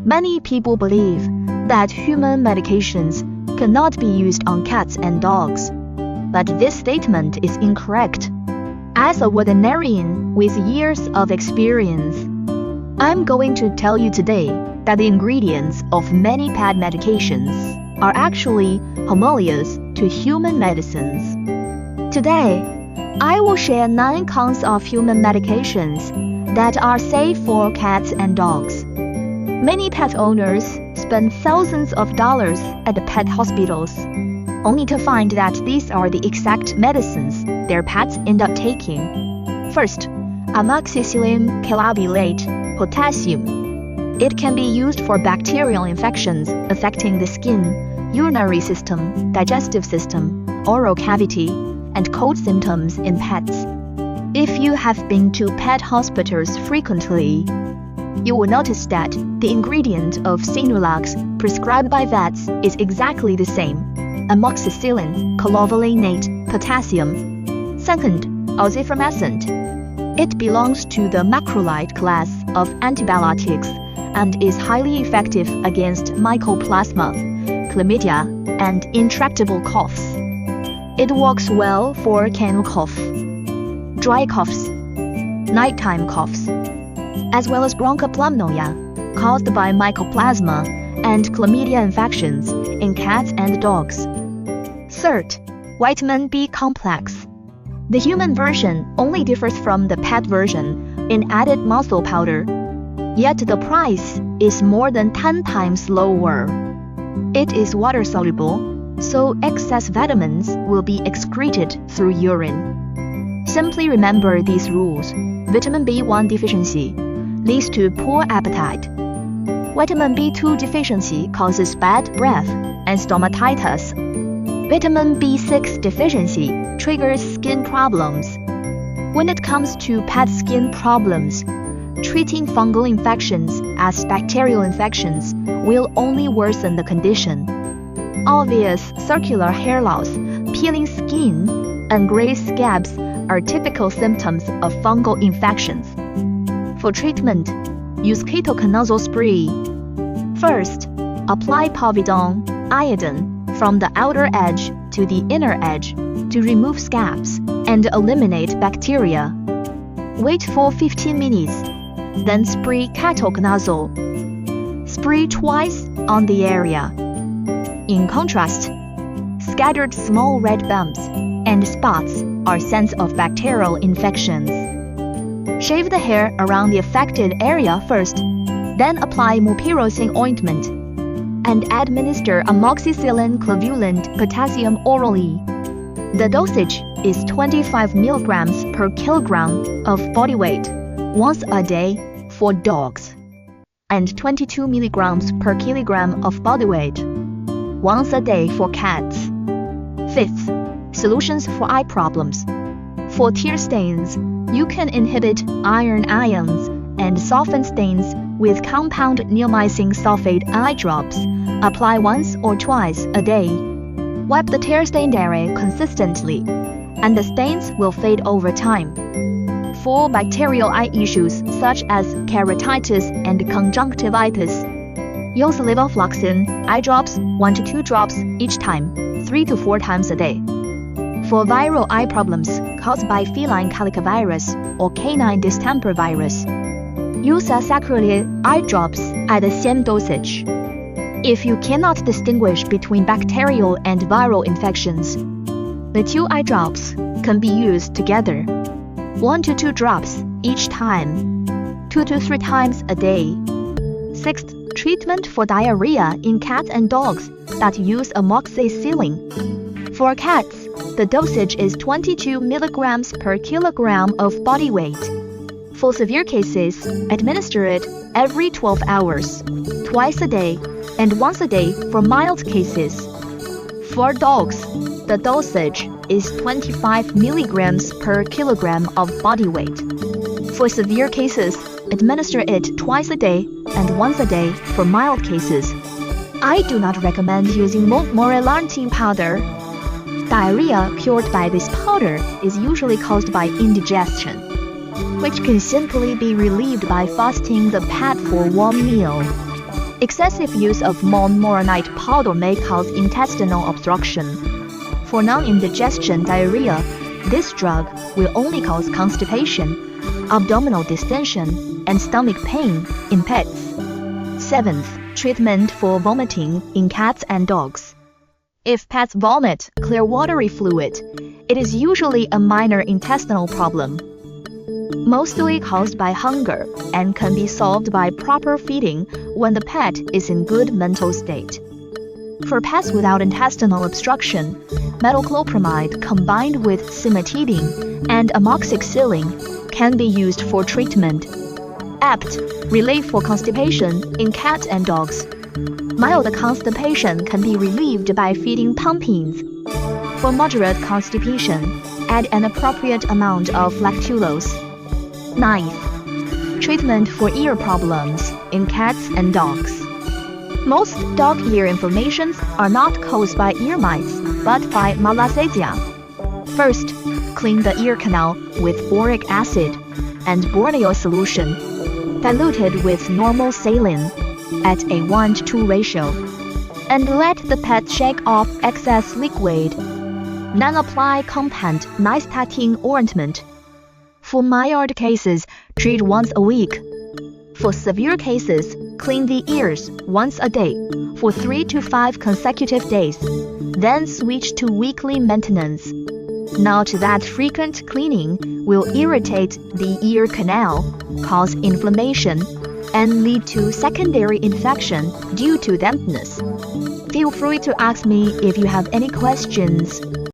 Many people believe that human medications cannot be used on cats and dogs, but this statement is incorrect. As a veterinarian with years of experience, I'm going to tell you today that the ingredients of many pet medications are actually homologous to human medicines. Today, I will share 9 kinds of human medications that are safe for cats and dogs. Many pet owners spend thousands of dollars at the pet hospitals, only to find that these are the exact medicines their pets end up taking. First, amoxicillin chalabilate potassium. It can be used for bacterial infections affecting the skin, urinary system, digestive system, oral cavity, and cold symptoms in pets. If you have been to pet hospitals frequently, you will notice that the ingredient of Sinulax prescribed by vets is exactly the same: amoxicillin clavulanate potassium. Second, azithromycin. It belongs to the macrolide class of antibiotics and is highly effective against mycoplasma, chlamydia, and intractable coughs. It works well for kennel cough, dry coughs, nighttime coughs, as well as bronchopneumonia caused by mycoplasma and chlamydia infections in cats and dogs. Third, vitamin B complex. The human version only differs from the pet version in added muscle powder, yet the price is more than 10 times lower. It is water-soluble, so excess vitamins will be excreted through urine. Simply remember these rules. Vitamin B1 deficiency leads to poor appetite. Vitamin B2 deficiency causes bad breath and stomatitis. Vitamin B6 deficiency triggers skin problems. When it comes to pet skin problems, treating fungal infections as bacterial infections will only worsen the condition. Obvious circular hair loss, peeling skin, and gray scabs are typical symptoms of fungal infections. For treatment, use ketoconazole spray. First, apply povidone iodine from the outer edge to the inner edge to remove scabs and eliminate bacteria. Wait for 15 minutes, then spray ketoconazole. Spray twice on the area. In contrast, scattered small red bumps and spots are signs of bacterial infections. Shave the hair around the affected area first, then apply mupirocin ointment and administer amoxicillin clavulanate potassium orally. The dosage is 25 mg per kilogram of body weight once a day for dogs, and 22 mg per kilogram of body weight once a day for cats. Fifth, solutions for eye problems. For tear stains, you can inhibit iron ions and soften stains with compound neomycin sulfate eye drops. Apply once or twice a day. Wipe the tear-stained area consistently, and the stains will fade over time. For bacterial eye issues such as keratitis and conjunctivitis, use levofloxacin eye drops 1 to 2 drops each time, 3 to 4 times a day. For viral eye problems caused by feline calicovirus or canine distemper virus, use aceclidine eye drops at the same dosage. If you cannot distinguish between bacterial and viral infections, the 2 eye drops can be used together, 1 to 2 drops each time, 2 to 3 times a day. Sixth, treatment for diarrhea in cats and dogs that use amoxicillin. For cats, the dosage is 22 mg per kilogram of body weight. For severe cases, administer it every 12 hours, twice a day, and once a day for mild cases. For dogs, the dosage is 25 mg per kilogram of body weight. For severe cases, administer it twice a day and once a day for mild cases. I do not recommend using morellantine powder. Diarrhea cured by this powder is usually caused by indigestion, which can simply be relieved by fasting the pet for one meal. Excessive use of moronite powder may cause intestinal obstruction. For non-indigestion diarrhea, this drug will only cause constipation, abdominal distension, and stomach pain in pets. 7th, treatment for vomiting in cats and dogs. If pets vomit clear watery fluid, it is usually a minor intestinal problem, mostly caused by hunger, and can be solved by proper feeding when the pet is in good mental state. For pets without intestinal obstruction, metoclopramide combined with cimetidine and amoxicillin can be used for treatment. Apt relief for constipation in cats and dogs. Mild constipation can be relieved by feeding pumpkins. For moderate constipation, add an appropriate amount of lactulose. 9th, treatment for ear problems in cats and dogs. Most dog ear inflammations are not caused by ear mites, but by malassezia. First, clean the ear canal with boric acid and borneol solution, diluted with normal saline at a 1:2 ratio, and let the pet shake off excess liquid. Then apply compound nystatin ointment. For mild cases, treat once a week. For severe cases, clean the ears once a day for 3 to 5 consecutive days, then switch to weekly maintenance. Note that frequent cleaning will irritate the ear canal, cause inflammation, and lead to secondary infection due to dampness. Feel free to ask me if you have any questions.